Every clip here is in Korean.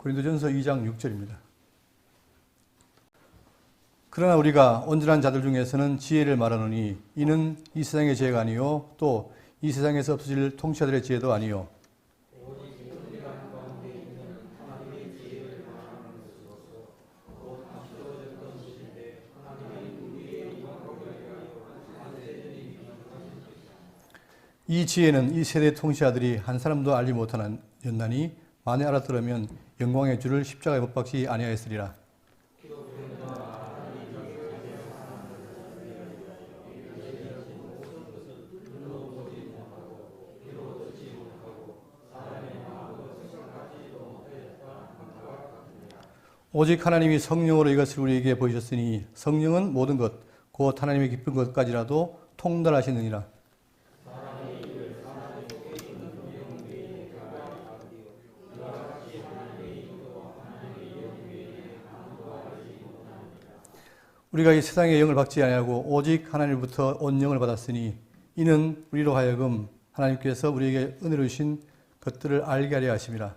고린도전서 2장 6절입니다. 그러나 우리가 온전한 자들 중에서는 지혜를 말하노니 이는 이 세상의 지혜가 아니요 또 이 세상에서 없어질 통치자들의 지혜도 아니요 이 지혜는 이 세대 통치자들이 한 사람도 알지 못하였나니 만에 알았더라면 영광의 주를 십자가에 못 박지 아니하였으리라. 오직 하나님이 성령으로 이것을 우리에게 보이셨으니 성령은 모든 것, 곧 하나님의 깊은 것까지라도 통달하시느니라. 우리가 이 세상의 영을 받지 아니하고 오직 하나님부터 온 영을 받았으니 이는 우리로 하여금 하나님께서 우리에게 은혜로 주신 것들을 알게 하려 하심이라.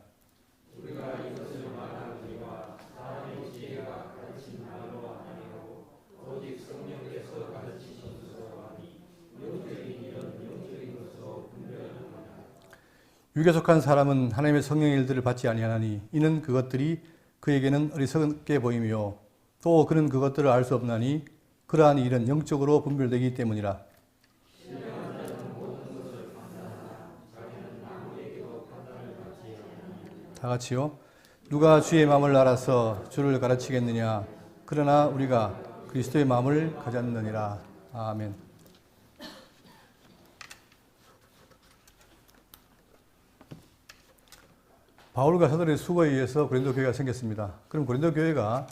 육에 속한 사람은 하나님의 성령의 일들을 받지 아니하나니 이는 그것들이 그에게는 어리석게 보이며 또 그는 그것들을 알 수 없나니 그러한 일은 영적으로 분별되기 때문이라. 다 같이요. 누가 주의 마음을 알아서 주를 가르치겠느냐. 그러나 우리가 그리스도의 마음을 가졌느니라. 아멘. 바울과 사도의 수고에 의해서 고린도 교회가 생겼습니다. 그럼 고린도 교회가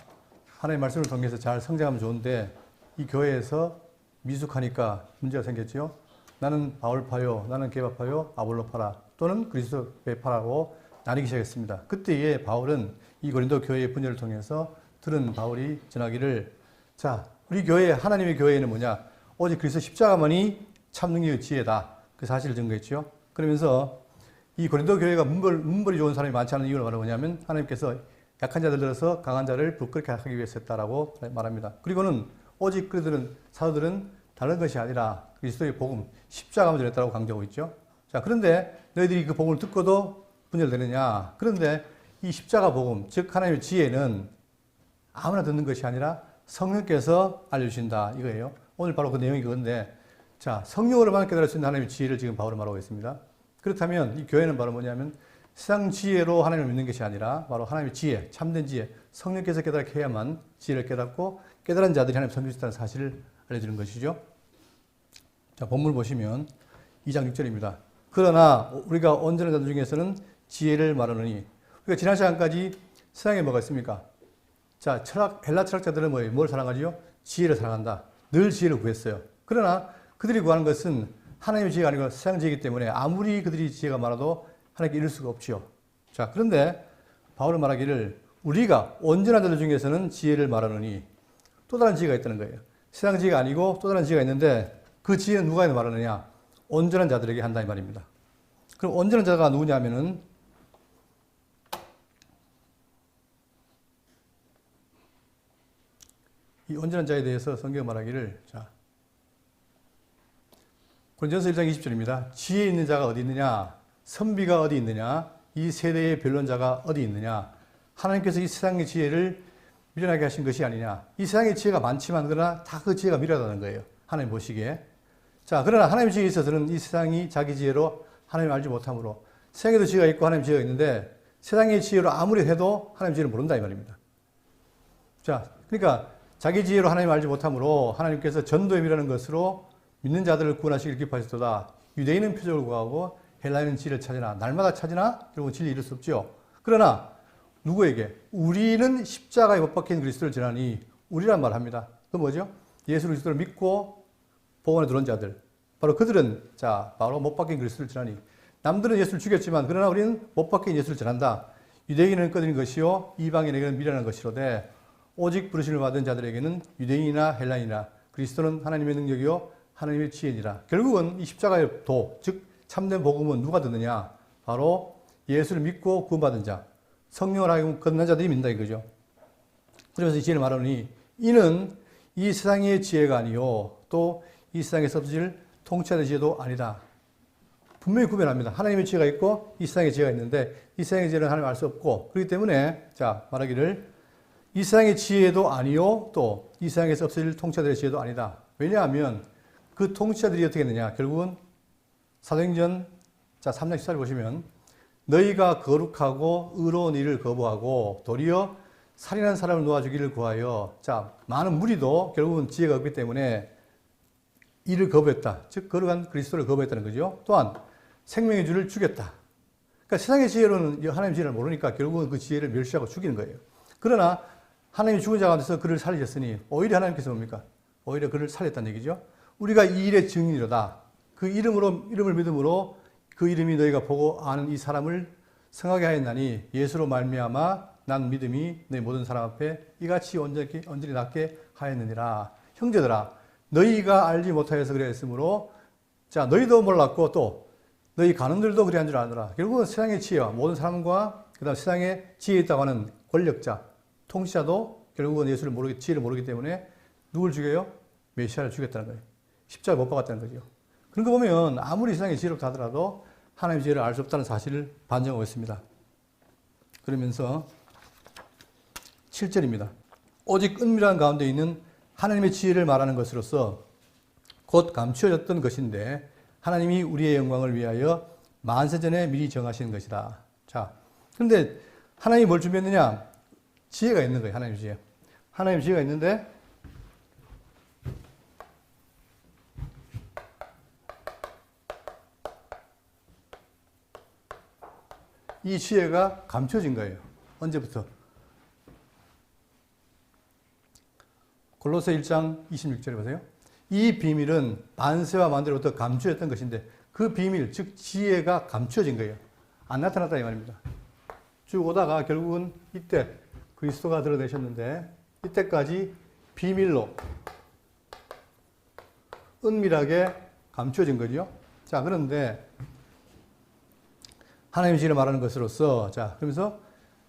하나님의 말씀을 통해서 잘 성장하면 좋은데 이 교회에서 미숙하니까 문제가 생겼죠. 나는 바울파요, 나는 게바파요, 아볼로파라 또는 그리스도 배파라고 나뉘기 시작했습니다. 그때에 바울은 이 고린도 교회의 분열을 통해서 들은 바울이 전하기를 자, 우리 교회, 하나님의 교회는 뭐냐? 오직 그리스도 십자가만이 참 능력의 지혜다. 그 사실을 증거했죠. 그러면서 이 고린도 교회가 문벌이 좋은 사람이 많지 않은 이유는 바로 뭐냐면 하나님께서 약한 자들 들어서 강한 자를 부끄럽게 하기 위해서 했다라고 말합니다. 그리고는 오직 그들은 사도들은 다른 것이 아니라 그리스도의 복음, 십자가만 전했다고 강조하고 있죠. 자, 그런데 너희들이 그 복음을 듣고도 분열되느냐? 그런데 이 십자가 복음, 즉 하나님의 지혜는 아무나 듣는 것이 아니라 성령께서 알려주신다 이거예요. 오늘 바로 그 내용이 그건데 자, 성령으로만 깨달을 수 있는 하나님의 지혜를 지금 바울은 말하고 있습니다. 그렇다면 이 교회는 바로 뭐냐면 세상 지혜로 하나님을 믿는 것이 아니라 바로 하나님의 지혜, 참된 지혜, 성령께서 깨닫게 해야만 지혜를 깨닫고 깨달은 자들이 하나님 섬길 수 있다는 사실을 알려주는 것이죠. 자, 본문 보시면 2장 6절입니다. 그러나 우리가 온전한 자들 중에서는 지혜를 말하느니 우리가 지난 시간까지 세상에 뭐가 있습니까? 자, 헬라 철학자들은 뭐예요? 뭘 사랑하지요? 지혜를 사랑한다. 늘 지혜를 구했어요. 그러나 그들이 구하는 것은 하나님의 지혜가 아니고 세상 지혜이기 때문에 아무리 그들이 지혜가 많아도 하나님께 이룰 수가 없지요. 자, 그런데 바울은 말하기를 우리가 온전한 자들 중에서는 지혜를 말하느니 또 다른 지혜가 있다는 거예요. 세상 지혜가 아니고 또 다른 지혜가 있는데 그 지혜는 누가 말하느냐? 온전한 자들에게 한다 이 말입니다. 그럼 온전한 자가 누구냐면은 이 온전한 자에 대해서 성경이 말하기를 자, 고린도전서 1장 20절입니다. 지혜 있는 자가 어디 있느냐? 선비가 어디 있느냐? 이 세대의 변론자가 어디 있느냐? 하나님께서 이 세상의 지혜를 미련하게 하신 것이 아니냐? 이 세상의 지혜가 많지만 그러나 다 그 지혜가 미련하다는 거예요. 하나님 보시기에. 자, 그러나 하나님의 지혜에 있어서는 이 세상이 자기 지혜로 하나님을 알지 못하므로 세상에도 지혜가 있고 하나님 지혜가 있는데 세상의 지혜로 아무리 해도 하나님 지혜를 모른다 이 말입니다. 자, 그러니까 자기 지혜로 하나님을 알지 못하므로 하나님께서 전도에 미라는 것으로 믿는 자들을 구원하시길 기뻐하시도다. 유대인은 표적을 구하고 헬라인은 진리를 찾으나 날마다 찾으나 결국은 진리를 이룰 수 없죠. 그러나 누구에게? 우리는 십자가에 못 박힌 그리스도를 전하니 우리란 말을 합니다. 그 뭐죠? 예수 그리스도를 믿고 복음에 들어온 자들. 바로 그들은 자 바로 못 박힌 그리스도를 전하니 남들은 예수를 죽였지만 그러나 우리는 못 박힌 예수를 전한다. 유대인은 꺼드린 것이요 이방인에게는 미련한 것이로되 오직 부르심을 받은 자들에게는 유대인이나 헬라인이나 그리스도는 하나님의 능력이요 하나님의 지혜니라. 결국은 이 십자가의 도, 즉 참된 복음은 누가 듣느냐? 바로 예수를 믿고 구원받은 자. 성령을 하여금 거듭난 자들이 믿는다 이거죠. 그러면서 이 지혜를 말하니 이는 이 세상의 지혜가 아니요 또 이 세상에서 없어질 통치하는 지혜도 아니다. 분명히 구별합니다. 하나님의 지혜가 있고 이 세상의 지혜가 있는데 이 세상의 지혜는 하나님 알 수 없고 그렇기 때문에 자 말하기를 이 세상의 지혜도 아니요 또 이 세상에서 없어질 통치자들의 지혜도 아니다. 왜냐하면 그 통치자들이 어떻게 했느냐 결국은 사도행전 자 3장 14절 보시면 너희가 거룩하고 의로운 일을 거부하고 도리어 살인한 사람을 놓아 주기를 구하여 자 많은 무리도 결국은 지혜가 없기 때문에 이를 거부했다. 즉 거룩한 그리스도를 거부했다는 거죠. 또한 생명의 주를 죽였다. 그러니까 세상의 지혜로는 하나님의 지혜를 모르니까 결국은 그 지혜를 멸시하고 죽이는 거예요. 그러나 하나님이 죽은 자 가운데서 그를 살리셨으니 오히려 하나님께서 뭡니까? 오히려 그를 살렸다는 얘기죠. 우리가 이 일의 증인이로다. 그 이름을 믿음으로 그 이름이 너희가 보고 아는 이 사람을 성하게 하였나니 예수로 말미암아 난 믿음이 너희 모든 사람 앞에 이같이 온전히 낫게 하였느니라. 형제들아 너희가 알지 못하여서 그랬으므로 자 너희도 몰랐고 또 너희 간음들도 그리한 줄 아느라. 결국은 세상의 지혜와 모든 사람과 그 다음 세상에 지혜 있다고 하는 권력자 통치자도 결국은 지혜를 모르기 때문에 누굴 죽여요? 메시아를 죽였다는 거예요. 십자가에 못 박았다는 거죠. 그런 거 보면 아무리 세상에 지혜롭다 하더라도 하나님의 지혜를 알 수 없다는 사실을 반증하고 있습니다. 그러면서 7절입니다. 오직 은밀한 가운데 있는 하나님의 지혜를 말하는 것으로서 곧 감추어졌던 것인데 하나님이 우리의 영광을 위하여 만세전에 미리 정하신 것이다. 자, 그런데 하나님이 뭘 준비했느냐? 지혜가 있는 거예요. 하나님의 지혜. 하나님의 지혜가 있는데 이 지혜가 감춰진 거예요. 언제부터? 골로새 1장 26절에 보세요. 이 비밀은 만세와 만대로부터 감추어졌던 것인데 그 비밀, 즉 지혜가 감추어진 거예요. 안 나타났다 이 말입니다. 쭉 오다가 결국은 이때 그리스도가 드러내셨는데 이때까지 비밀로 은밀하게 감추어진 거죠. 자, 그런데 하나님의 지혜를 말하는 것으로서 자, 그러면서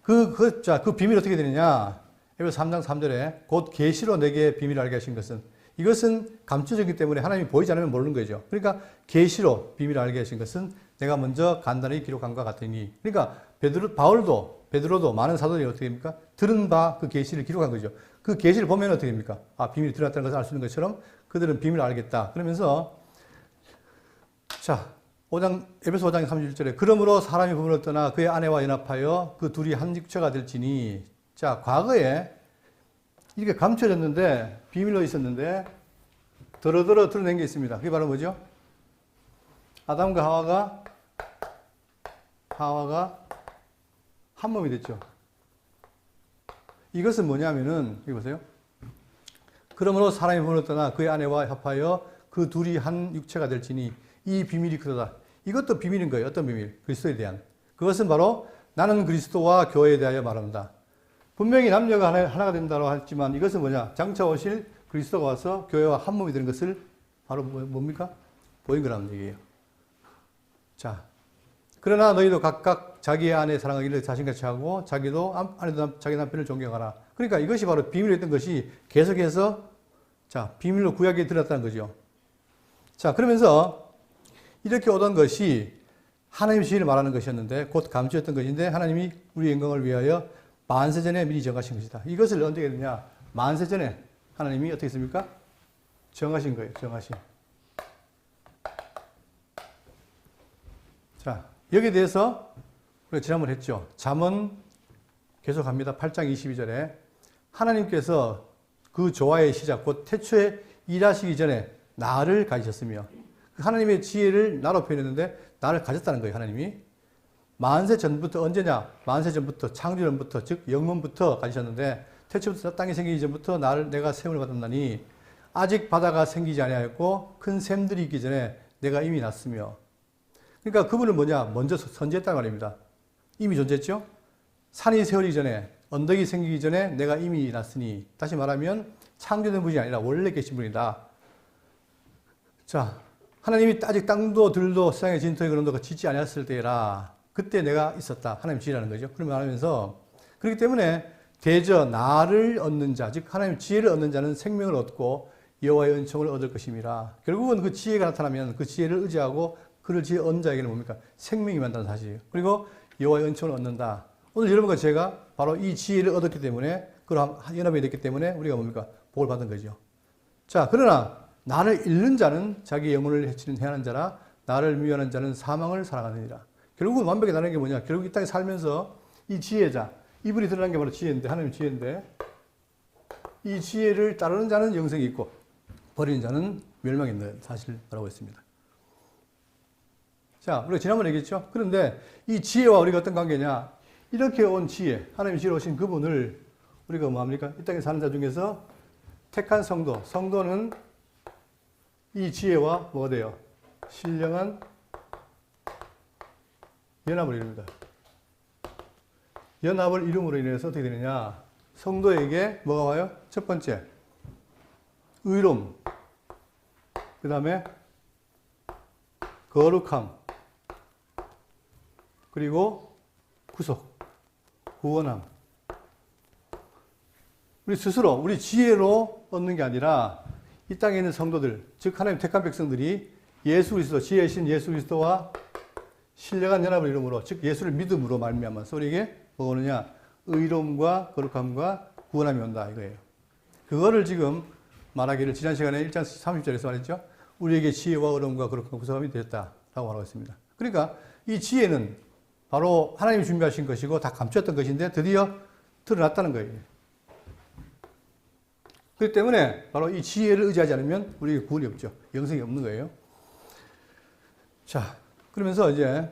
그 비밀이 어떻게 되느냐? 에베소 3장 3절에 곧 계시로 내게 비밀을 알게 하신 것은 이것은 감춰졌기 때문에 하나님이 보이지 않으면 모르는 거죠. 그러니까 계시로 비밀을 알게 하신 것은 내가 먼저 간단히 기록한 것 같으니 그러니까 베드로도 많은 사도들이 어떻게 됩니까? 들은 바 그 계시를 기록한 거죠. 그 계시를 보면 어떻게 됩니까? 아, 비밀이 드러났다는 것을 알 수 있는 것처럼 그들은 비밀을 알겠다. 그러면서 자, 에베소 5장 31절에 그러므로 사람이 부모를 떠나 그의 아내와 연합하여 그 둘이 한 육체가 될지니 자, 과거에 이렇게 감춰졌는데 비밀로 있었는데 더러더러 드러낸 게 있습니다. 그게 바로 뭐죠? 아담과 하와가 한 몸이 됐죠. 이것은 뭐냐면은 여기 보세요. 그러므로 사람이 부모를 떠나 그의 아내와 합하여 그 둘이 한 육체가 될지니 이 비밀이 그러다. 이것도 비밀인 거예요. 어떤 비밀? 그리스도에 대한. 그것은 바로 나는 그리스도와 교회에 대하여 말한다. 분명히 남녀가 하나가 된다고 했지만 이것은 뭐냐? 장차 오실 그리스도가 와서 교회와 한 몸이 되는 것을 바로 뭡니까? 보인 거라는 얘기예요. 자, 그러나 너희도 각각 자기의 아내 사랑하기를 자신같이 하고 자기도 아내도 자기 남편을 존경하라. 그러니까 이것이 바로 비밀이었던 것이 계속해서 자, 비밀로 구약에 들었다는 거죠. 자, 그러면서 이렇게 오던 것이 하나님의 지혜를 말하는 것이었는데 곧 감추었던 것인데 하나님이 우리의 영광을 위하여 만세전에 미리 정하신 것이다. 이것을 어떻게 되냐? 만세전에 하나님이 어떻게 했습니까? 정하신 거예요. 정하신. 자, 여기에 대해서 우리가 지난번에 했죠. 잠언 계속합니다. 8장 22절에 하나님께서 그 조화의 시작 곧 태초에 일하시기 전에 나를 가지셨으며 하나님의 지혜를 나로 표현했는데 나를 가졌다는 거예요. 하나님이. 만세 전부터 언제냐? 만세 전부터 창조 전부터 즉 영문부터 가지셨는데 태초부터 땅이 생기기 전부터 내가 세움을 받았나니 아직 바다가 생기지 아니하였고 큰 샘들이 있기 전에 내가 이미 났으며 그러니까 그분은 뭐냐? 먼저 선지했단 말입니다. 이미 존재했죠? 산이 세워지기 전에 언덕이 생기기 전에 내가 이미 났으니 다시 말하면 창조된 분이 아니라 원래 계신 분이다. 자, 하나님이 아직 땅도 들도 세상의 진토의 그런도가 짓지 아니었을 때라 그때 내가 있었다. 하나님 지혜라는 거죠. 그런 말 하면서 그렇기 때문에 대저 나를 얻는 자, 즉 하나님 지혜를 얻는 자는 생명을 얻고 여호와의 은총을 얻을 것임이라. 결국은 그 지혜가 나타나면 그 지혜를 의지하고 그를 지혜 얻는 자에게는 뭡니까? 생명이 만다는 사실이에요. 그리고 여호와의 은총을 얻는다. 오늘 여러분과 제가 바로 이 지혜를 얻었기 때문에 그걸 연합이 됐기 때문에 우리가 뭡니까? 복을 받은 거죠. 자, 그러나 나를 잃는 자는 자기 영혼을 해치는 해하는 자라 나를 미워하는 자는 사망을 사랑하느니라. 결국은 완벽히 다른 게 뭐냐? 결국 이 땅에 살면서 이 지혜자, 이분이 드러난 게 바로 지혜인데, 하나님 지혜인데, 이 지혜를 따르는 자는 영생이 있고, 버리는 자는 멸망이 있는 사실을 말하고 있습니다. 자, 우리가 지난번에 얘기했죠? 그런데 이 지혜와 우리가 어떤 관계냐? 이렇게 온 지혜, 하나님 지혜로 오신 그분을 우리가 뭐합니까? 이 땅에 사는 자 중에서 택한 성도, 성도는 이 지혜와 뭐가 돼요? 신령한 연합을 이룹니다. 연합을 이룸으로 인해서 어떻게 되느냐? 성도에게 뭐가 와요? 첫 번째, 의로움. 그 다음에 거룩함. 그리고 구속, 구원함. 우리 스스로, 우리 지혜로 얻는 게 아니라 이 땅에 있는 성도들, 즉 하나님 택한 백성들이 예수 그리스도, 지혜이신 예수 그리스도와 신령한 연합을 이룸으로, 즉 예수를 믿음으로 말미암아서 우리에게 뭐가 오느냐? 의로움과 거룩함과 구원함이 온다 이거예요. 그거를 지금 말하기를 지난 시간에 1장 30절에서 말했죠. 우리에게 지혜와 의로움과 거룩함과 구속함이 되었다라고 말하고 있습니다. 그러니까 이 지혜는 바로 하나님이 준비하신 것이고 다 감추었던 것인데 드디어 드러났다는 거예요. 그렇기 때문에 바로 이 지혜를 의지하지 않으면 우리에게 구원이 없죠. 영생이 없는 거예요. 자, 그러면서 이제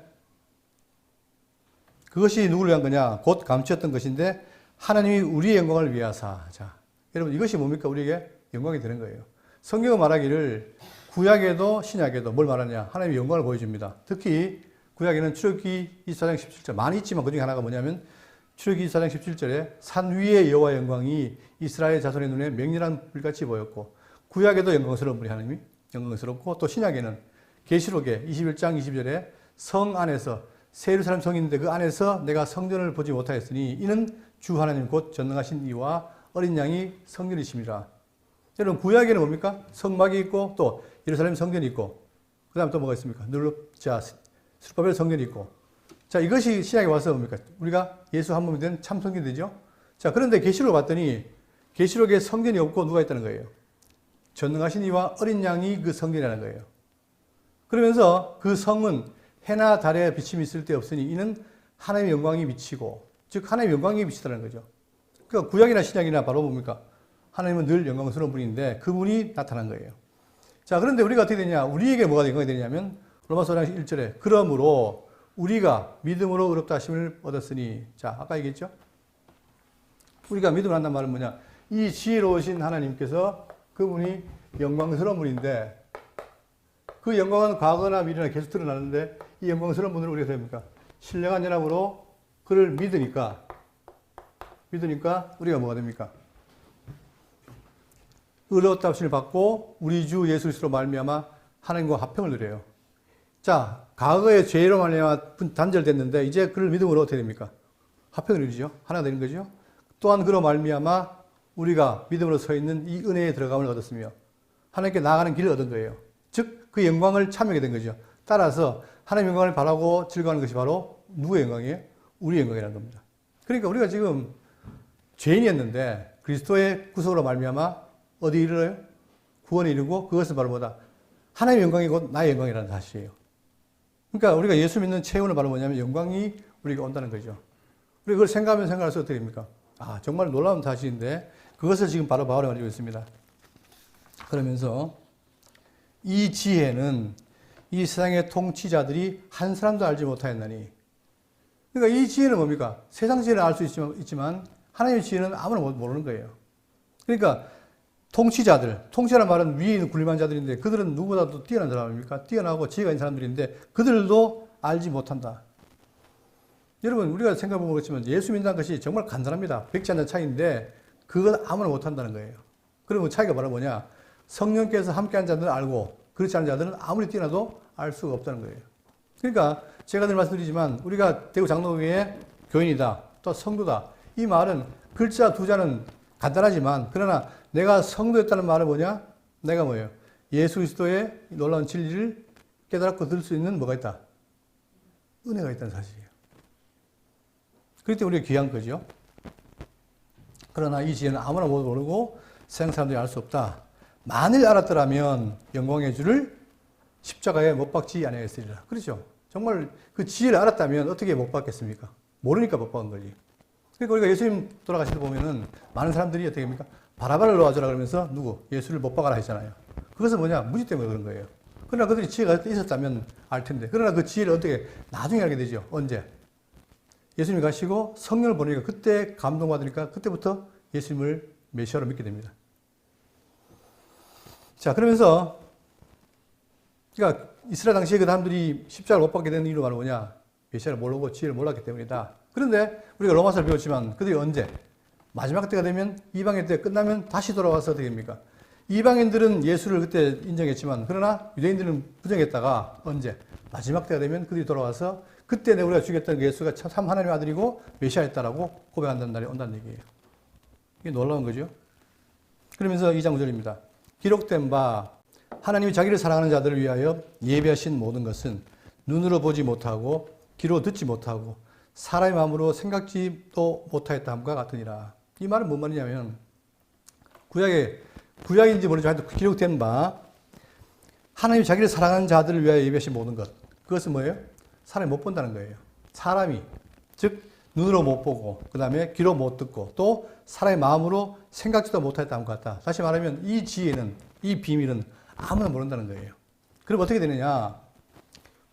그것이 누구를 위한 거냐? 곧 감추었던 것인데 하나님이 우리의 영광을 위하사. 자, 여러분 이것이 뭡니까? 우리에게 영광이 되는 거예요. 성경은 말하기를 구약에도 신약에도 뭘 말하냐? 하나님의 영광을 보여줍니다. 특히 구약에는 출애굽기 24장 17절 많이 있지만 그중에 하나가 뭐냐면 출애굽기 24장 17절에 산 위의 여호와의 영광이 이스라엘 자손의 눈에 맹렬한 불같이 보였고 구약에도 영광스러운 분이 하나님이 영광스럽고 또 신약에는 계시록에 21장 20절에 성 안에서 새 예루살렘 성인인데 그 안에서 내가 성전을 보지 못하였으니 이는 주 하나님 곧 전능하신 이와 어린 양이 성전이심이라. 여러분 구약에는 뭡니까? 성막이 있고 또 예루살렘 성전이 있고 그 다음 또 뭐가 있습니까? 스룹바벨 성전이 있고. 자, 이것이 신약에 와서 뭡니까? 우리가 예수 한 몸이 된 참 성전이 되죠. 자, 그런데 계시록을 봤더니 계시록에 성전이 없고 누가 있다는 거예요? 전능하신 이와 어린 양이 그 성전이라는 거예요. 그러면서 그 성은 해나 달에 비침이 있을 데 없으니 이는 하나님의 영광이 비치고, 즉 하나님의 영광이 비치다는 거죠. 그러니까 구약이나 신약이나 바로 뭡니까? 하나님은 늘 영광스러운 분인데 그분이 나타난 거예요. 자, 그런데 우리가 어떻게 되냐? 우리에게 뭐가 영광이 되냐면 로마서 1절에 그러므로 우리가 믿음으로 의롭다 하심을 얻었으니. 자, 아까 얘기했죠? 우리가 믿음을 한다는 말은 뭐냐? 이 지혜로우신 하나님께서 그분이 영광스러운 분인데 그 영광은 과거나 미래나 계속 드러나는데 이 영광스러운 분을 우리가 됩니까? 신령한 연합으로 그를 믿으니까 우리가 뭐가 됩니까? 의롭다 하심을 받고 우리 주 예수 그리스도로 말미암아 하나님과 화평을 누려요. 자, 과거의 죄로 말미암아 단절됐는데 이제 그를 믿음으로 어떻게 됩니까? 화평을 누리죠. 하나가 되는 거죠. 또한 그로 말미암아 우리가 믿음으로 서 있는 이 은혜에 들어감을 얻었으며 하나님께 나아가는 길을 얻은 거예요. 즉 그 영광을 참여하게 된 거죠. 따라서 하나님의 영광을 바라고 즐거워하는 것이 바로 누구의 영광이에요? 우리의 영광이라는 겁니다. 그러니까 우리가 지금 죄인이었는데 그리스도의 구속으로 말미암아 어디 이르러요? 구원에 이르고 그것은 바로 뭐다? 하나님의 영광이 곧 나의 영광이라는 사실이에요. 그러니까 우리가 예수 믿는 체험은 바로 뭐냐면 영광이 우리가 온다는 거죠. 우리가 그걸 생각하면 생각할수록 어떻게 됩니까? 아, 정말 놀라운 사실인데 그것을 지금 바로 바울이 말하고 있습니다. 그러면서 이 지혜는 이 세상의 통치자들이 한 사람도 알지 못하였나니. 그러니까 이 지혜는 뭡니까? 세상 지혜는 알 수 있지만 하나님의 지혜는 아무나 모르는 거예요. 그러니까 통치자라는 말은 위에 있는 군림한 자들인데 그들은 누구보다도 뛰어난 사람입니까? 뛰어나고 지혜가 있는 사람들인데 그들도 알지 못한다. 여러분 우리가 생각해보면 그렇지만 예수 믿는다는 것이 정말 간단합니다. 백지 한 잔 차이인데 그건 아무나 못한다는 거예요. 그러면 차이가 바로 뭐냐? 성령께서 함께한 자들은 알고 그렇지 않은 자들은 아무리 뛰어나도 알 수가 없다는 거예요. 그러니까 제가 늘 말씀드리지만 우리가 대구 장로교회 교인이다, 또 성도다. 이 말은 글자 두 자는 간단하지만 그러나 내가 성도였다는 말은 뭐냐? 내가 뭐예요? 예수 그리스도의 놀라운 진리를 깨달고 들 수 있는 뭐가 있다? 은혜가 있다는 사실이에요. 그렇기 때문에 우리가 귀한 거죠. 그러나 이 지혜는 아무나 모르고 세상 사람들이 알 수 없다. 만일 알았더라면 영광의 주를 십자가에 못 박지 아니하였으리라. 그렇죠. 정말 그 지혜를 알았다면 어떻게 못 박겠습니까? 모르니까 못 박은 거지. 그러니까 우리가 예수님 돌아가실 때 보면은 많은 사람들이 어떻게 합니까? 바라바를 놓아주라 그러면서 예수를 못 박아라 했잖아요. 그것은 뭐냐? 무지 때문에 그런 거예요. 그러나 그들이 지혜가 있었다면 알 텐데. 그러나 그 지혜를 어떻게 나중에 알게 되죠. 언제? 예수님이 가시고 성령을 보내니까 그때 감동받으니까 그때부터 예수님을 메시아로 믿게 됩니다. 자, 그러면서 그러니까 이스라엘 당시에 그 사람들이 십자가를 못 받게 된 이유가 바로 뭐냐? 메시아를 모르고 지혜를 몰랐기 때문이다. 그런데 우리가 로마서를 배웠지만 그들이 언제? 마지막 때가 되면 이방인 때 끝나면 다시 돌아와서 어떻게 됩니까? 이방인들은 예수를 그때 인정했지만 그러나 유대인들은 부정했다가 언제? 마지막 때가 되면 그들이 돌아와서 그때 우리가 죽였던 예수가 참 하나님의 아들이고 메시아였다라고 고백한다는 날이 온다는 얘기예요. 이게 놀라운 거죠. 그러면서 2장 9절입니다. 기록된 바 하나님이 자기를 사랑하는 자들을 위하여 예비하신 모든 것은 눈으로 보지 못하고 귀로 듣지 못하고 사람의 마음으로 생각지도 못하였다 함과 같으니라. 이 말은 뭔 말이냐면 구약인지 모르지만 기록된 바 하나님이 자기를 사랑하는 자들을 위하여 예비하신 모든 것. 그것은 뭐예요? 사람이 못 본다는 거예요. 사람이 즉 눈으로 못 보고 그 다음에 귀로 못 듣고 또 사람의 마음으로 생각지도 못했다 함과 같다. 다시 말하면 이 지혜는 이 비밀은 아무나 모른다는 거예요. 그럼 어떻게 되느냐?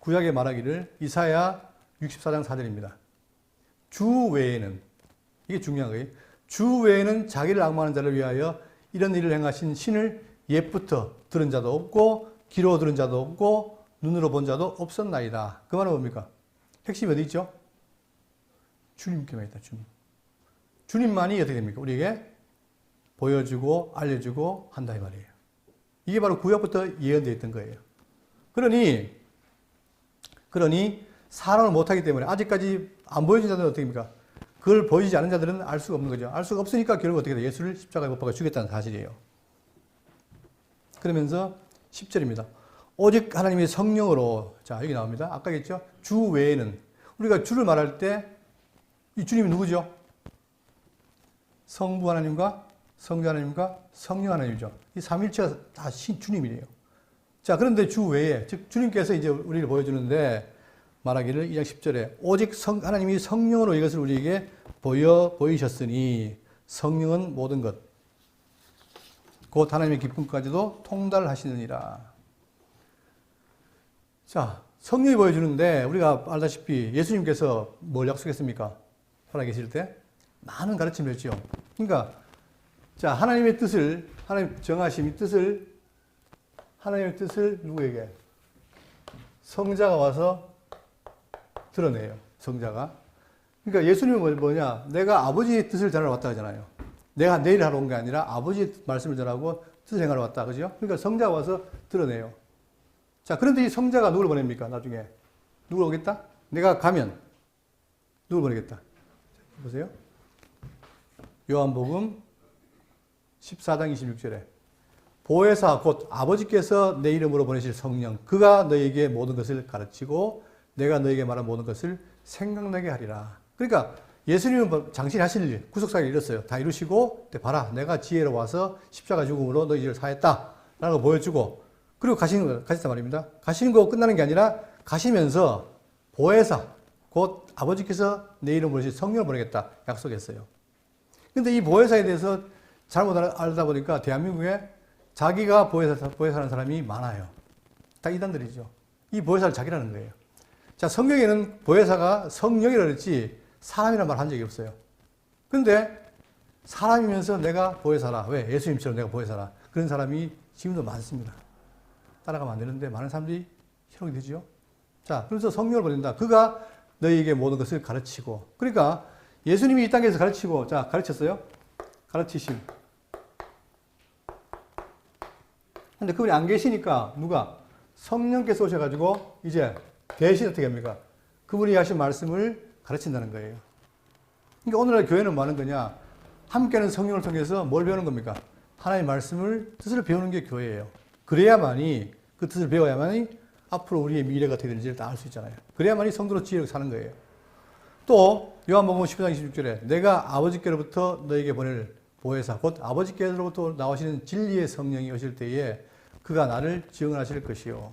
구약에 말하기를 이사야 64장 4절입니다. 주 외에는 이게 중요한 거예요. 주 외에는 자기를 앙망하는 자를 위하여 이런 일을 행하신 신을 옛부터 들은 자도 없고 귀로 들은 자도 없고 눈으로 본 자도 없었나이다. 그 말은 뭡니까? 핵심이 어디 있죠? 주님께만 있다. 주님. 주님만이 어떻게 됩니까? 우리에게 보여주고 알려주고 한다 이 말이에요. 이게 바로 구약부터 예언되어 있던 거예요. 그러니 사람을 못하기 때문에 아직까지 안 보여진 자들은 어떻게 됩니까? 그걸 보이지 않은 자들은 알 수가 없는 거죠. 알 수가 없으니까 결국 어떻게 돼요? 예수를 십자가에 못 박아 죽였다는 사실이에요. 그러면서 10절입니다. 오직 하나님의 성령으로, 자, 여기 나옵니다. 아까 했죠? 주 외에는. 우리가 주를 말할 때 이 주님이 누구죠? 성부 하나님과 성자 하나님과 성령 하나님이죠. 이 삼일체가 다 주님이래요. 자, 그런데 주 외에, 즉, 주님께서 이제 우리를 보여주는데 말하기를 2장 10절에 오직 하나님이 성령으로 이것을 우리에게 보이셨으니 성령은 모든 것, 곧 하나님의 기쁨까지도 통달하시느니라. 자, 성령이 보여주는데 우리가 알다시피 예수님께서 뭘 약속했습니까? 살아계실 때 많은 가르침을 했죠. 그러니까 자, 하나님의 뜻을 하나님 정하신 이 뜻을 하나님의 뜻을 누구에게? 성자가 와서 드러내요. 성자가. 그러니까 예수님은 뭐냐? 내가 아버지의 뜻을 전하러 왔다 하잖아요. 내가 내 일을 하러 온 게 아니라 아버지의 말씀을 전하고 뜻을 행하러 왔다. 그죠? 그러니까 성자가 와서 드러내요. 자, 그런데 이 성자가 누굴 보냅니까? 나중에. 누굴 오겠다? 내가 가면 누굴 보내겠다? 보세요. 요한복음 14장 26절에 보혜사 곧 아버지께서 내 이름으로 보내실 성령 그가 너에게 모든 것을 가르치고 내가 너에게 말한 모든 것을 생각나게 하리라. 그러니까 예수님은 장신하실 일, 구속사를 이뤘어요. 다 이루시고 봐라 내가 지혜로 와서 십자가 죽음으로 너희 죄를 사했다 라는 거 보여주고 그리고 가셨단 말입니다. 가시는 거 끝나는 게 아니라 가시면서 보혜사 곧 아버지께서 내 이름으로 보내실 성령을 보내겠다 약속했어요. 근데 이 보혜사에 대해서 잘못 알다 보니까 대한민국에 자기가 보혜사라는 사람이 많아요. 다 이단들이죠. 이 보혜사를 자기라는 거예요. 자, 성경에는 보혜사가 성령이라고 그랬지 사람이란 말 한 적이 없어요. 근데 사람이면서 내가 보혜사라. 왜? 예수님처럼 내가 보혜사라. 그런 사람이 지금도 많습니다. 따라가면 안 되는데 많은 사람들이 희롱이 되죠. 자, 그래서 성령을 보낸다. 그가 너희에게 모든 것을 가르치고. 그러니까 예수님이 이 땅에서 가르치고, 자, 가르쳤어요? 가르치심. 근데 그분이 안 계시니까 누가? 성령께서 오셔가지고 이제 대신 어떻게 합니까? 그분이 하신 말씀을 가르친다는 거예요. 그러니까 오늘날 교회는 뭐 하는 거냐? 함께하는 성령을 통해서 뭘 배우는 겁니까? 하나님의 말씀을, 뜻을 배우는 게 교회예요. 그래야만이, 그 뜻을 배워야만이 앞으로 우리의 미래가 어떻게 되는지를 다 알 수 있잖아요. 그래야만이 성도로 지혜롭게 사는 거예요. 또 요한복음 10장 26절에 내가 아버지께로부터 너에게 보낼 보혜사, 곧 아버지께로부터 나오시는 진리의 성령이 오실 때에 그가 나를 증언하실 것이요.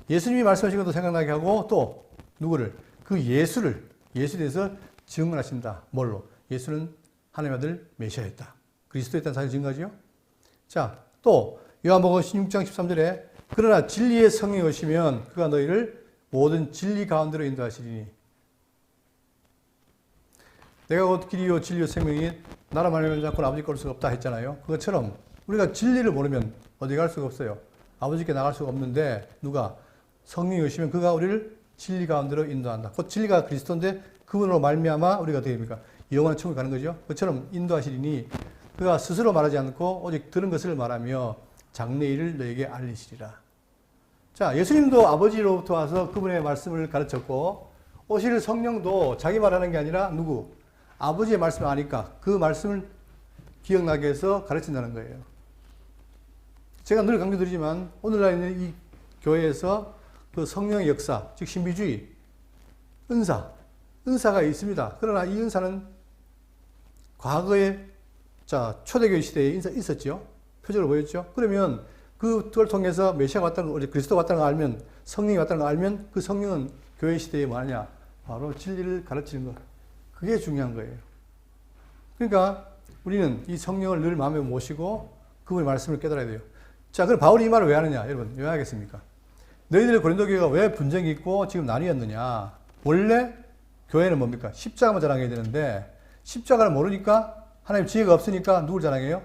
예수님이 말씀하신 것도 생각나게 하고 또 누구를? 그 예수에 대해서 증언하신다. 뭘로? 예수는 하나님의 아들 메시아였다. 그리스도였다는 사실을 증거하죠. 자, 또 요한복음 16장 13절에 그러나 진리의 성령이 오시면 그가 너희를 모든 진리 가운데로 인도하시리니 내가 곧 길이요 진리요 생명이 나라 말미암지 않고는 아버지께 올 수가 없다 했잖아요. 그것처럼 우리가 진리를 모르면 어디 갈 수가 없어요. 아버지께 나갈 수가 없는데 누가? 성령이 오시면 그가 우리를 진리 가운데로 인도한다. 곧 진리가 그리스도인데 그분으로 말미암아 우리가 어떻게 됩니까? 영원한 천국에 가는 거죠. 그처럼 인도하시리니 그가 스스로 말하지 않고 오직 들은 것을 말하며 장래일을 너에게 알리시리라. 자, 예수님도 아버지로부터 와서 그분의 말씀을 가르쳤고 오실 성령도 자기 말하는 게 아니라 누구? 아버지의 말씀을 아니까 그 말씀을 기억나게 해서 가르친다는 거예요. 제가 늘 강조드리지만 오늘날 있는 이 교회에서 그 성령의 역사, 즉 신비주의, 은사가 있습니다. 그러나 이 은사는 과거에 초대교회 시대에 있었죠. 표적을 보였죠. 그러면 그걸 통해서 메시아가 왔다는 걸, 그리스도가 왔다는 걸 알면, 성령이 왔다는 걸 알면 그 성령은 교회 시대에 뭐하냐? 바로 진리를 가르치는 것. 그게 중요한 거예요. 그러니까 우리는 이 성령을 늘 마음에 모시고 그분의 말씀을 깨달아야 돼요. 자, 그럼 바울이 이 말을 왜 하느냐? 여러분, 왜 하겠습니까? 너희들 고린도 교회가 왜 분쟁이 있고 지금 나뉘었느냐? 원래 교회는 뭡니까? 십자가만 자랑해야 되는데 십자가를 모르니까 하나님 지혜가 없으니까 누굴 자랑해요?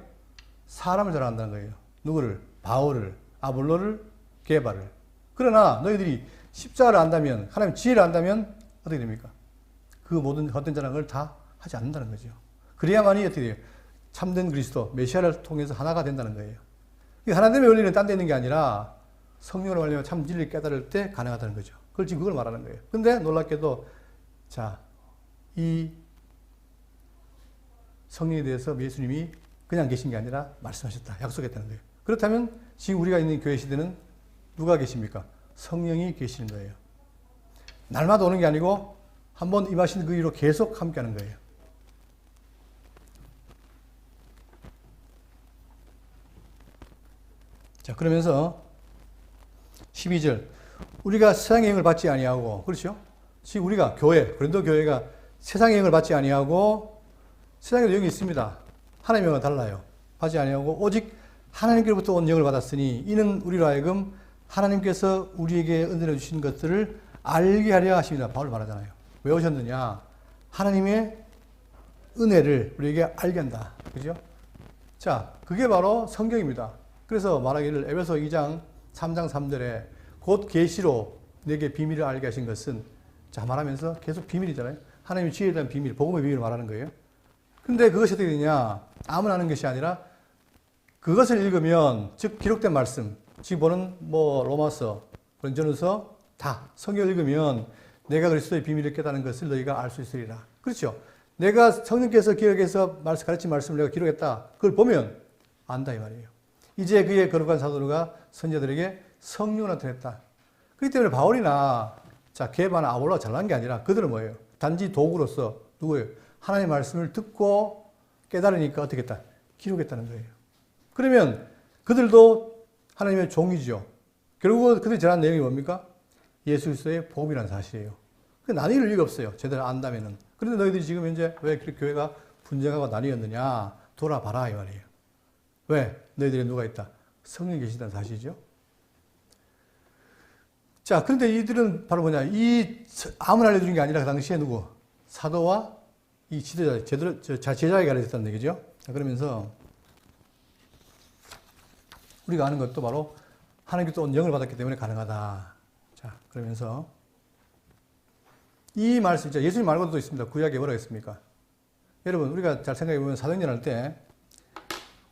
사람을 자랑한다는 거예요. 누구를? 바울을, 아볼로를, 게바를. 그러나 너희들이 십자가를 안다면, 하나님 지혜를 안다면 어떻게 됩니까? 그 모든 헛된 자랑을 다 하지 않는다는 거죠. 그래야만이 어떻게 돼요? 참된 그리스도, 메시아를 통해서 하나가 된다는 거예요. 하나됨의 원리는 딴 데 있는 게 아니라 성령으로 말미암아 참 진리를 깨달을 때 가능하다는 거죠. 그걸 지금 그걸 말하는 거예요. 근데 놀랍게도 이 성령에 대해서 예수님이 그냥 계신 게 아니라 말씀하셨다. 약속했다는 거예요. 그렇다면 지금 우리가 있는 교회 시대는 누가 계십니까? 성령이 계시는 거예요. 날마다 오는 게 아니고 한번 임하신 그 위로 계속 함께 하는 거예요. 자, 그러면서 12절 우리가 세상의 영을 받지 아니하고, 그렇죠? 지금 우리가 고린도 교회가 세상의 영을 받지 아니하고, 세상에도 영이 있습니다. 하나님의 영은 달라요. 받지 아니하고 오직 하나님께로부터 온 영을 받았으니 이는 우리로 하여금 하나님께서 우리에게 은혜를 주신 것들을 알게 하려 하십니다. 바울 말하잖아요. 왜 오셨느냐? 하나님의 은혜를 우리에게 알게 한다. 그죠? 자, 그게 바로 성경입니다. 그래서 말하기를 에베소 2장 3장 3절에 곧 계시로 내게 비밀을 알게 하신 것은, 자, 말하면서 계속 비밀이잖아요. 하나님의 지혜에 대한 비밀, 복음의 비밀을 말하는 거예요. 근데 그것이 어떻게 되냐? 아무나 하는 것이 아니라 그것을 읽으면, 즉 기록된 말씀, 지금 보는 로마서, 고린도전서 다 성경을 읽으면 내가 그리스도의 비밀을 깨닫는 것을 너희가 알 수 있으리라. 그렇죠? 내가 성령께서 기록해서 가르친 말씀을 내가 기록했다. 그걸 보면 안다 이 말이에요. 이제 그의 거룩한 사도가 선지자들에게 성령을 나타냈다. 그렇기 때문에 바울이나 게바나 아볼로가 잘난 게 아니라 그들은 뭐예요? 단지 도구로서 누구예요? 하나님의 말씀을 듣고 깨달으니까 어떻게 했다? 기록했다는 거예요. 그러면 그들도 하나님의 종이죠. 결국 그들이 전한 내용이 뭡니까? 예수 그리스도의 복음이라는 사실이에요. 나뉠 이유가 없어요. 제대로 안다면은. 그런데 너희들이 지금 현재 왜 그렇게 교회가 분쟁하고 나뉘었느냐? 돌아봐라 이 말이에요. 왜? 너희들이 누가 있다? 성령이 계시다는 사실이죠. 자, 그런데 이들은 바로 뭐냐? 아무나 알려주는 게 아니라 그 당시에 누구? 사도와 이 지도자, 제자에게 알려졌다는 얘기죠. 자, 그러면서 우리가 아는 것도 바로 하나님께서 온 영을 받았기 때문에 가능하다. 자, 그러면서 이 말씀, 예수님 말고도 있습니다. 구약에 뭐라고 했습니까? 여러분, 우리가 잘 생각해 보면 사도행전 할 때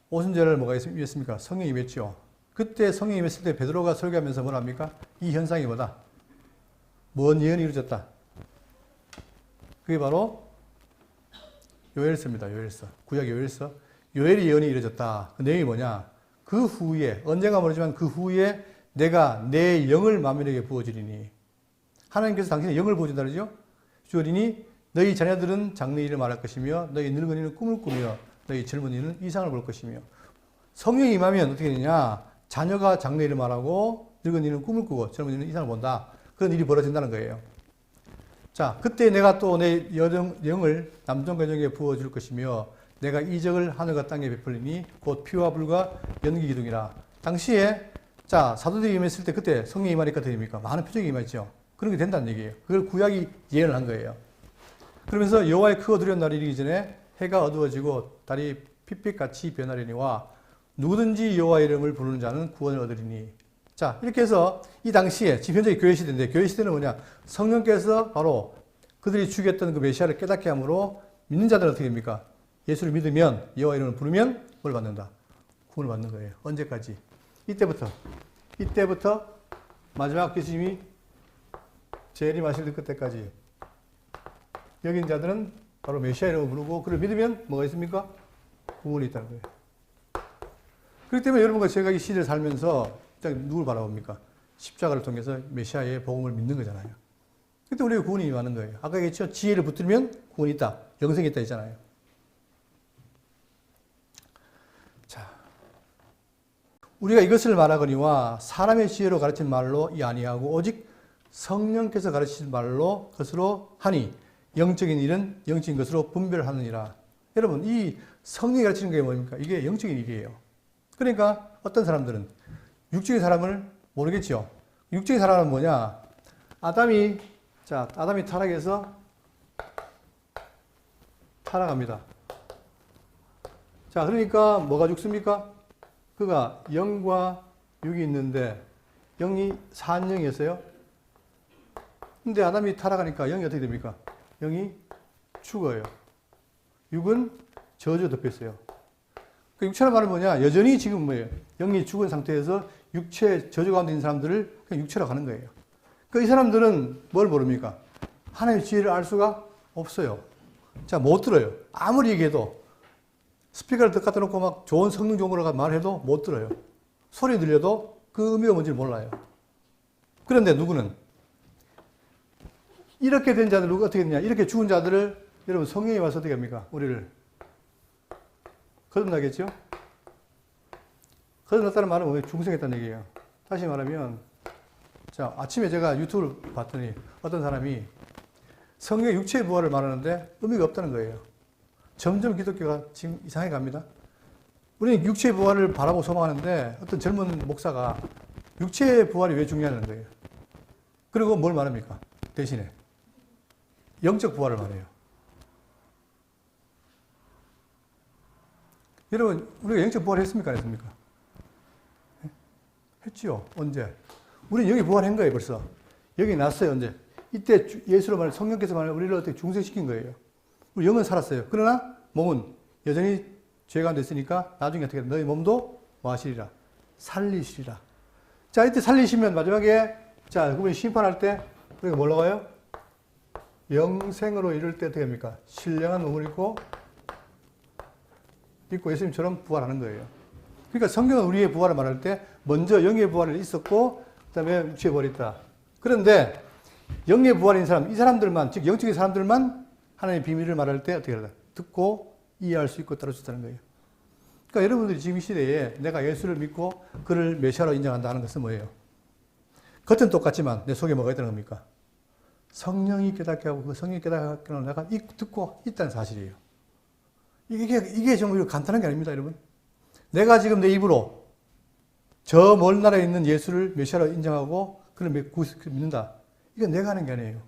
오순절을 뭐가 임했습니까? 성령이 임했죠. 그때 성령이 임했을 때 베드로가 설교하면서 뭐라 합니까? 이 현상이 뭐다? 뭔 예언이 이루어졌다. 그게 바로 요엘서입니다. 요엘서. 구약 요엘서. 요엘의 예언이 이루어졌다. 그 내용이 뭐냐? 그 후에, 언젠가 모르지만 그 후에 내가 내 영을 만민에게 부어주리니. 하나님께서 당신의 영을 부어준다 그러죠? 주어리니 너희 자녀들은 장래일을 말할 것이며 너희 늙은이는 꿈을 꾸며 너희 젊은이는 이상을 볼 것이며. 성령이 임하면 어떻게 되냐? 자녀가 장래일을 말하고 늙은이는 꿈을 꾸고 젊은이는 이상을 본다. 그런 일이 벌어진다는 거예요. 자, 그때 내가 또 내 영을 남종과 여종에게 부어줄 것이며 내가 이적을 하늘과 땅에 베풀리니 곧 피와 불과 연기 기둥이라. 당시에 자, 사도들이 임했을 때 그때 성령이 임하니까 됩니까? 많은 표적이 임했죠. 그런 게 된다는 얘기예요. 그걸 구약이 예언을 한 거예요. 그러면서 여호와의 크고 두려운 날이 이르기 전에 해가 어두워지고 달이 핏빛같이 변하려니와 누구든지 여호와 이름을 부르는 자는 구원을 얻으리니. 자, 이렇게 해서 이 당시에 지금 현재 교회 시대인데 교회 시대는 뭐냐? 성령께서 바로 그들이 죽였던 그 메시아를 깨닫게 함으로 믿는 자들은 어떻게 됩니까? 예수를 믿으면 여호와 이름을 부르면 뭘 받는다? 구원을 받는 거예요. 언제까지? 이때부터 마지막 예수님이 재림하실 그때까지. 여긴 자들은 바로 메시아 이름을 부르고 그를 믿으면 뭐가 있습니까? 구원이 있다는 거예요. 그렇기 때문에 여러분과 제가 이 시대를 살면서 누굴 바라봅니까? 십자가를 통해서 메시아의 복음을 믿는 거잖아요. 그때 우리가 구원이 임하는 거예요. 아까 얘기했죠? 지혜를 붙들면 구원이 있다. 영생이 있다 했잖아요. 자, 우리가 이것을 말하거니와 사람의 지혜로 가르친 말로 이 아니하고 오직 성령께서 가르치신 말로 것으로 하니 영적인 일은 영적인 것으로 분별하느니라. 여러분, 이 성령이 가르치는 게 뭡니까? 이게 영적인 일이에요. 그러니까 어떤 사람들은 육적인 사람을 모르겠죠. 육적인 사람은 뭐냐? 아담이 타락해서 타락합니다. 자, 그러니까 뭐가 죽습니까? 그가 영과 육이 있는데 영이 산영이었어요. 근데 아담이 타락하니까 영이 어떻게 됩니까? 영이 죽어요. 육은 저주 덮였어요. 그 육체란 말은 뭐냐? 여전히 지금 뭐예요? 영이 죽은 상태에서 육체 저주 가운데 있는 사람들을 그냥 육체로 가는 거예요. 그 이 사람들은 뭘 모릅니까? 하나님의 지혜를 알 수가 없어요. 자, 못 들어요. 아무리 얘기해도 스피커를 딱 갖다 놓고 막 좋은 성능 좋은 거로 말해도 못 들어요. 소리 들려도 그 의미가 뭔지를 몰라요. 그런데 누구는 이렇게 된 자들 누가 어떻게 되냐? 이렇게 죽은 자들을 여러분 성령이 와서 어떻게 합니까? 우리를 거듭나겠죠? 거듭났다는 말은 왜 중생했다는 얘기예요. 다시 말하면, 자, 아침에 제가 유튜브를 봤더니 어떤 사람이 성령의 육체의 부활을 말하는데 의미가 없다는 거예요. 점점 기독교가 지금 이상해 갑니다. 우리는 육체의 부활을 바라고 소망하는데 어떤 젊은 목사가 육체의 부활이 왜 중요하냐는 거예요. 그리고 뭘 말합니까? 대신에 영적 부활을 말해요. 여러분, 우리가 영적 부활을 했습니까? 안 했습니까? 했지요. 언제? 우리는 영이 부활한 거예요, 벌써. 여기 났어요, 언제? 이때 예수로 말해, 성령께서 말해, 우리를 어떻게 중생시킨 거예요. 우리 영은 살았어요. 그러나 몸은 여전히 죄가 됐으니까 나중에 어떻게 돼? 너희 몸도 뭐 하시리라? 살리시리라. 자, 이때 살리시면 마지막에, 자, 그분이 심판할 때, 우리가 뭘로 가요? 영생으로 이룰 때 어떻게 합니까? 신령한 몸을 입고 예수님처럼 부활하는 거예요. 그러니까 성경은 우리의 부활을 말할 때 먼저 영의 부활이 있었고 그 다음에 육체의 부활이 있다. 그런데 영의 부활인 사람, 이 사람들만, 즉 영적인 사람들만 하나님의 비밀을 말할 때 어떻게 하다? 듣고 이해할 수 있고 따를 수 있다는 거예요. 그러니까 여러분들이 지금 이 시대에 내가 예수를 믿고 그를 메시아로 인정한다 하는 것은 뭐예요? 겉은 똑같지만 내 속에 뭐가 있다는 겁니까? 성령이 깨닫게 하고 그 성령이 깨닫게 하고 내가 듣고 있다는 사실이에요. 이게 정말 간단한 게 아닙니다, 여러분. 내가 지금 내 입으로 저 먼 나라에 있는 예수를 메시아로 인정하고 그를 믿는다. 이건 내가 하는 게 아니에요.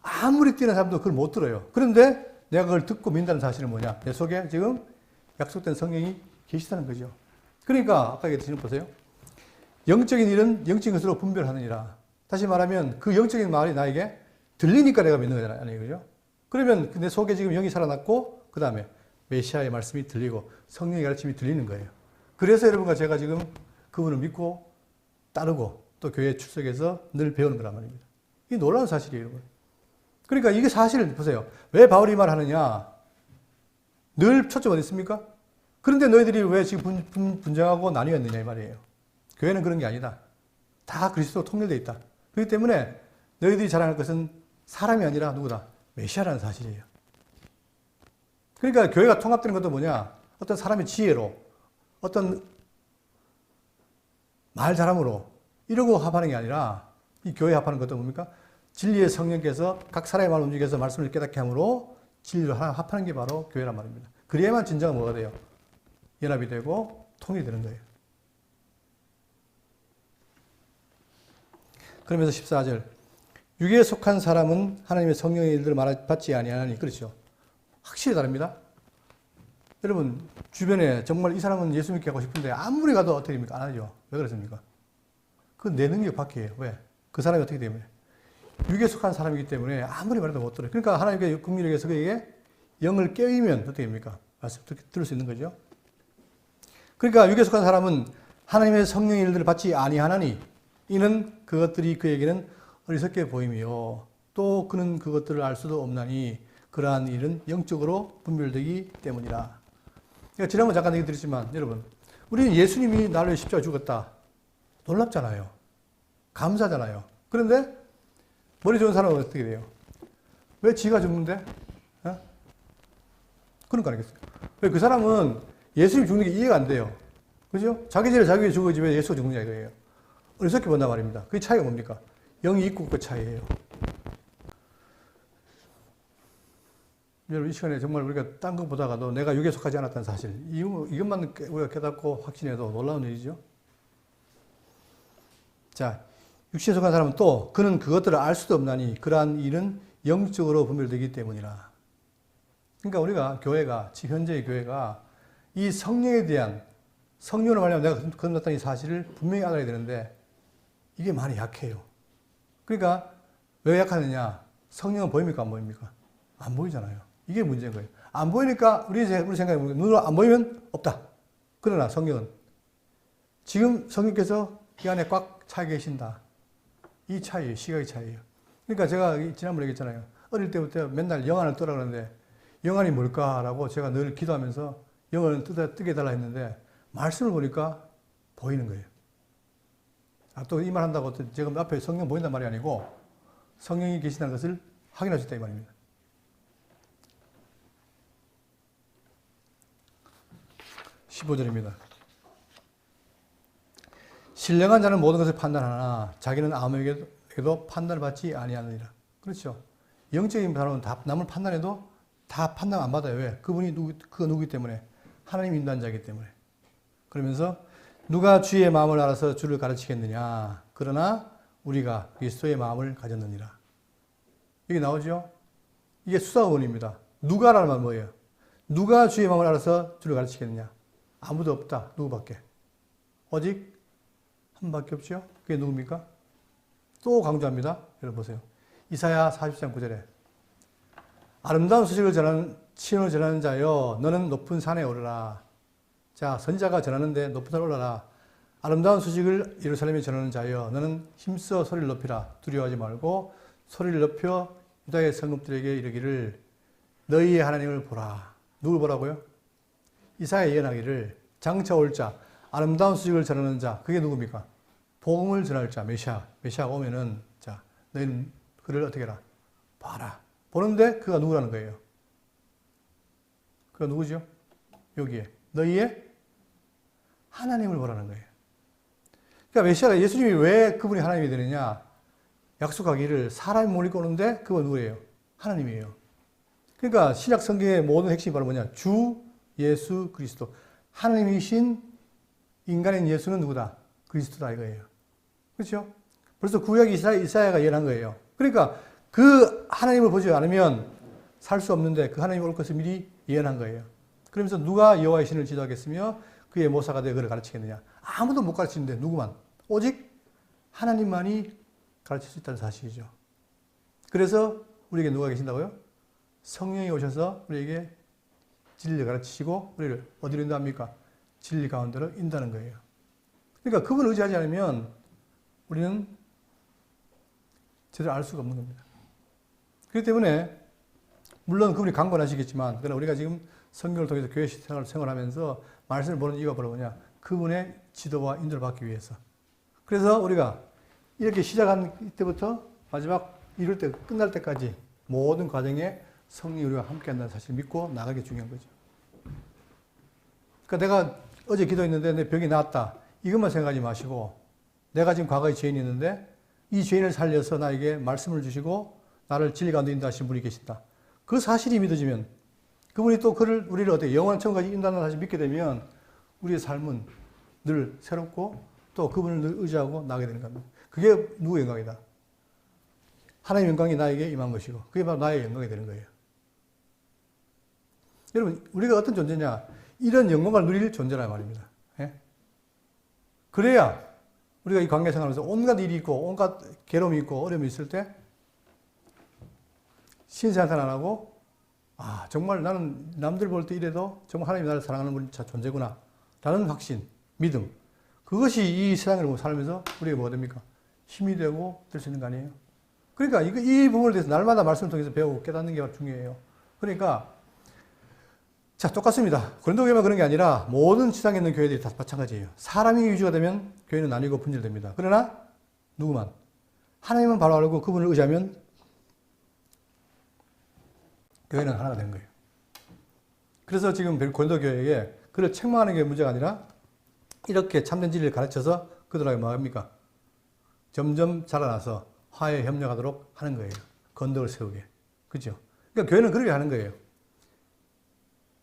아무리 뛰는 사람도 그걸 못 들어요. 그런데 내가 그걸 듣고 믿는다는 사실은 뭐냐? 내 속에 지금 약속된 성령이 계시다는 거죠. 그러니까 아까 얘기했듯이 보세요. 영적인 일은 영적인 것으로 분별하느니라. 다시 말하면 그 영적인 말이 나에게 들리니까 내가 믿는 거잖아요. 그죠? 그러면 내 속에 지금 영이 살아났고 그 다음에 메시아의 말씀이 들리고 성령의 가르침이 들리는 거예요. 그래서 여러분과 제가 지금 그분을 믿고 따르고 또 교회에 출석해서 늘 배우는 거란 말입니다. 이 놀라운 사실이에요, 여러분. 그러니까 이게 사실을 보세요. 왜 바울이 말하느냐? 늘 초점 어디 있습니까? 그런데 너희들이 왜 지금 분쟁하고 나뉘어 있느냐 이 말이에요. 교회는 그런 게 아니다. 다 그리스도로 통일되어 있다. 그렇기 때문에 너희들이 자랑할 것은 사람이 아니라 누구다? 메시아라는 사실이에요. 그러니까 교회가 통합되는 것도 뭐냐? 어떤 사람의 지혜로, 어떤 말 잘함으로 이러고 합하는 게 아니라 이 교회 합하는 것도 뭡니까? 진리의 성령께서 각 사람의 말을 움직여서 말씀을 깨닫게 함으로 진리로 합하는 게 바로 교회란 말입니다. 그래야만 진정한 뭐가 돼요? 연합이 되고 통일이 되는 거예요. 그러면서 14절 육에 속한 사람은 하나님의 성령의 일들을 받지 아니하니 그렇죠. 확실히 다릅니다. 여러분 주변에 정말 이 사람은 예수 믿게 하고 싶은데 아무리 가도 어떻게 됩니까? 안 하죠. 왜 그렇습니까? 그건 내 능력 밖이에요. 왜? 그 사람이 어떻게 되면 육에 속한 사람이기 때문에 아무리 말해도 못 들어요. 그러니까 하나님께 국민에게 그에게 영을 깨우면 어떻게 됩니까? 말씀 들을 수 있는 거죠. 그러니까 육에 속한 사람은 하나님의 성령의 일들을 받지 아니하나니 이는 그것들이 그에게는 어리석게 보이며 또 그는 그것들을 알 수도 없나니 그러한 일은 영적으로 분별되기 때문이라. 그러니까 지난번 잠깐 얘기 드렸지만 여러분 우리는 예수님이 나를 위해 십자가에 죽었다. 놀랍잖아요. 감사잖아요. 그런데 머리 좋은 사람은 어떻게 돼요? 왜 지가 죽는데? 어? 그런 거 아니겠어요? 왜 그 사람은 예수님 죽는 게 이해가 안 돼요. 그죠? 자기 죄를 자기 죽어지 왜 예수가 죽느냐 이거예요. 어리석게 본단 말입니다. 그 차이가 뭡니까? 영이 있고 그 차이예요. 여러분 이 시간에 정말 우리가 딴 거 보다가도 내가 육에 속하지 않았다는 사실 이것만 우리가 깨닫고 확신해도 놀라운 일이죠. 자, 육신에 속한 사람은 또 그는 그것들을 알 수도 없나니 그러한 일은 영적으로 분별되기 때문이라. 그러니까 우리가 교회가 지금 현재의 교회가 이 성령에 대한 성령으로 말하면 내가 건넜다는 이 사실을 분명히 알아야 되는데 이게 많이 약해요. 그러니까 왜 약하느냐? 성령은 보입니까? 안 보입니까? 안 보이잖아요. 이게 문제인 거예요. 안 보이니까 우리 생각에 눈으로 안 보이면 없다. 그러나 성령은 지금 성령께서 이 안에 꽉 차 계신다. 이 차이예요. 시각의 차이예요. 그러니까 제가 지난번에 얘기했잖아요. 어릴 때부터 맨날 영안을 뜨라 그러는데 영안이 뭘까라고 제가 늘 기도하면서 영안을 뜨게 해달라 했는데 말씀을 보니까 보이는 거예요. 또 이 말 한다고 지금 앞에 성령 보인단 말이 아니고 성령이 계신다는 것을 확인할 수 있다 이 말입니다. (15절입니다) 신령한 자는 모든 것을 판단하나 자기는 아무에게도 판단을 받지 아니하느니라. 그렇죠. 영적인 사람은 다 남을 판단해도 다 판단 안 받아요. 왜? 그분이 그가 누구기 때문에 하나님 인도자이기 때문에. 그러면서 누가 주의 마음을 알아서 주를 가르치겠느냐. 그러나 우리가 그리스도의 마음을 가졌느니라. 여기 나오죠. 이게 수사원입니다. 누가라는 말은 뭐예요? 누가 주의 마음을 알아서 주를 가르치겠느냐. 아무도 없다. 누구밖에. 오직 한 분밖에 없죠. 그게 누굽니까? 또 강조합니다. 여러분 보세요. 이사야 40장 9절에 아름다운 소식을 전하는 시온을 전하는 자여 너는 높은 산에 오르라. 자, 선자가 전하는데 높은 산에 올라라. 아름다운 소식을 예루살렘에 전하는 자여 너는 힘써 소리를 높이라. 두려워하지 말고 소리를 높여 유다의 성읍들에게 이르기를 너희의 하나님을 보라. 누굴 보라고요? 이사야 예언하기를 장차 올 자, 아름다운 소식을 전하는 자, 그게 누굽니까? 복음을 전할 자, 메시아가 오면은 자, 너희는 그를 어떻게 해라? 봐라. 보는데 그가 누구라는 거예요? 그가 누구죠? 여기에 너희의 하나님을 보라는 거예요. 그러니까 메시아가 예수님이 왜 그분이 하나님이 되느냐? 약속하기를 사람이 몰리고 오는데 그건 누구예요? 하나님이에요. 그러니까 신약 성경의 모든 핵심이 바로 뭐냐? 주 예수 그리스도. 하나님이신 인간인 예수는 누구다? 그리스도다 이거예요. 그렇죠? 벌써 구약 이사야가 예언한 거예요. 그러니까 그 하나님을 보지 않으면 살 수 없는데 그 하나님이 올 것을 미리 예언한 거예요. 그러면서 누가 여호와의 신을 지도하겠으며 그의 모사가 되어 그를 가르치겠느냐. 아무도 못 가르치는데 누구만? 오직 하나님만이 가르칠 수 있다는 사실이죠. 그래서 우리에게 누가 계신다고요? 성령이 오셔서 우리에게 진리를 가르치시고 우리를 어디로 인도합니까? 진리 가운데로 인도하는 거예요. 그러니까 그분을 의지하지 않으면 우리는 제대로 알 수가 없는 겁니다. 그렇기 때문에 물론 그분이 강권하시겠지만 그러나 우리가 지금 성경을 통해서 교회 생활하면서 말씀을 보는 이유가 뭐냐? 그분의 지도와 인도를 받기 위해서. 그래서 우리가 이렇게 시작한 때부터 마지막 이룰 때 끝날 때까지 모든 과정에 성령이 우리와 함께한다는 사실을 믿고 나가기 중요한 거죠. 그러니까 내가 어제 기도했는데 내 병이 나았다. 이것만 생각하지 마시고 내가 지금 과거에 죄인이 있는데 이 죄인을 살려서 나에게 말씀을 주시고 나를 진리 가운데 인도하신 분이 계신다. 그 사실이 믿어지면 그분이 또 우리를 어떻게 영원한 천국까지 인도한다는 사실을 믿게 되면 우리의 삶은 늘 새롭고 또 그분을 늘 의지하고 나가게 되는 겁니다. 그게 누구의 영광이다? 하나님의 영광이 나에게 임한 것이고 그게 바로 나의 영광이 되는 거예요. 여러분 우리가 어떤 존재냐? 이런 영광을 누릴 존재란 말입니다. 예? 그래야 우리가 이 관계 생활하면서 온갖 일이 있고 온갖 괴로움이 있고 어려움이 있을 때 신세한탄 안 하고 아 정말 나는 남들 볼 때 이래도 정말 하나님이 나를 사랑하는 분이 존재구나 라는 확신, 믿음 그것이 이 세상을 살면서 우리가 뭐가 됩니까? 힘이 되고 될 수 있는 거 아니에요? 그러니까 이 부분에 대해서 날마다 말씀을 통해서 배우고 깨닫는 게 중요해요. 그러니까 자 똑같습니다. 고린도 교회만 그런 게 아니라 모든 지상에 있는 교회들이 다 마찬가지예요. 사람이 위주가 되면 교회는 나뉘고 분열됩니다. 그러나 누구만 하나님만 바로 알고 그분을 의지하면 교회는 하나가 되는 거예요. 그래서 지금 고린도 교회에 그를 책망하는 게 문제가 아니라 이렇게 참된 진리를 가르쳐서 그들에게 뭐 합니까? 점점 자라나서 화해 협력하도록 하는 거예요. 건덕을 세우게. 그죠? 그러니까 교회는 그렇게 하는 거예요.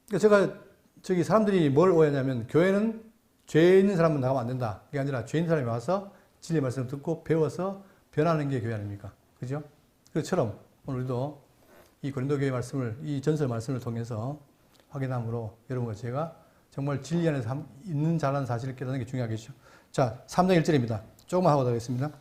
그러니까 제가 사람들이 뭘 오해하냐면 교회는 죄 있는 사람은 나가면 안 된다. 그게 아니라 죄 있는 사람이 와서 진리의 말씀을 듣고 배워서 변하는 게 교회 아닙니까? 그죠? 그처럼 오늘 우리도 이 고린도 교회 말씀을 이 전설 말씀을 통해서 확인함으로 여러분과 제가 정말 진리 안에서 있는 자라는 사실을 깨닫는 게 중요하겠죠. 자, 3장 1절입니다. 조금만 하고 가겠습니다.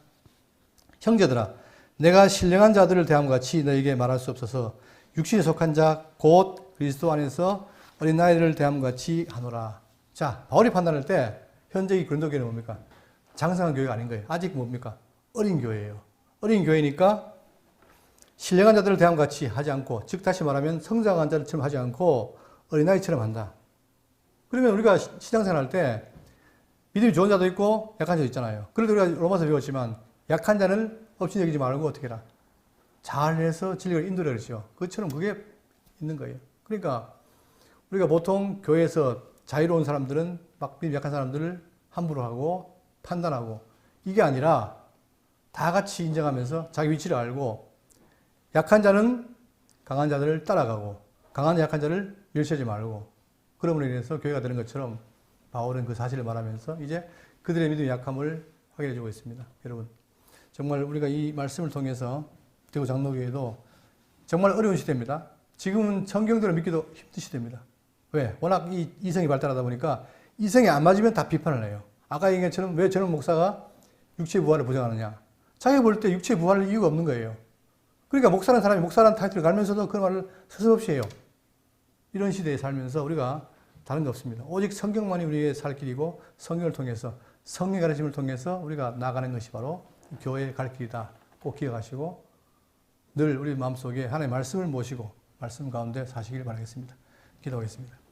형제들아, 내가 신령한 자들을 대함과 같이 너에게 말할 수 없어서 육신에 속한 자 곧 그리스도 안에서 어린 아이들을 대함과 같이 하노라. 자, 바울이 판단할 때 현재 이 고린도 교회는 뭡니까? 장성한 교회가 아닌 거예요. 아직 뭡니까? 어린 교회예요. 어린 교회니까 신령한 자들을 대함과 같이 하지 않고, 즉 다시 말하면 성장한 자들처럼 하지 않고 어린아이처럼 한다. 그러면 우리가 신앙생활 할 때 믿음이 좋은 자도 있고 약한 자도 있잖아요. 그래도 우리가 로마서 배웠지만 약한 자는 없이 여기지 말고 어떻게 해라. 잘해서 진리를 인도를 그러죠. 그것처럼 그게 있는 거예요. 그러니까 우리가 보통 교회에서 자유로운 사람들은 막 믿음이 약한 사람들을 함부로 하고 판단하고 이게 아니라 다 같이 인정하면서 자기 위치를 알고 약한 자는 강한 자들을 따라가고 강한 약한 자를 멸시하지 말고 그럼으로 인해서 교회가 되는 것처럼 바울은 그 사실을 말하면서 이제 그들의 믿음의 약함을 확인해 주고 있습니다. 여러분 정말 우리가 이 말씀을 통해서 대구 장로교회도 정말 어려운 시대입니다. 지금은 성경대로 믿기도 힘든 시대입니다. 왜? 워낙 이 이성이 발달하다 보니까 이성이 안 맞으면 다 비판을 해요. 아까 얘기한 것처럼 왜 저런 목사가 육체의 부활을 부정하느냐. 자기가 볼 때 육체의 부활을 이유가 없는 거예요. 그러니까 목사라는 사람이 목사라는 타이틀을 갈면서도 그 말을 서슴없이 해요. 이런 시대에 살면서 우리가 다른 게 없습니다. 오직 성경만이 우리의 살 길이고 성경을 통해서 성령의 가르침을 통해서 우리가 나가는 것이 바로 교회의 갈 길이다. 꼭 기억하시고 늘 우리 마음속에 하나님의 말씀을 모시고 말씀 가운데 사시길 바라겠습니다. 기도하겠습니다.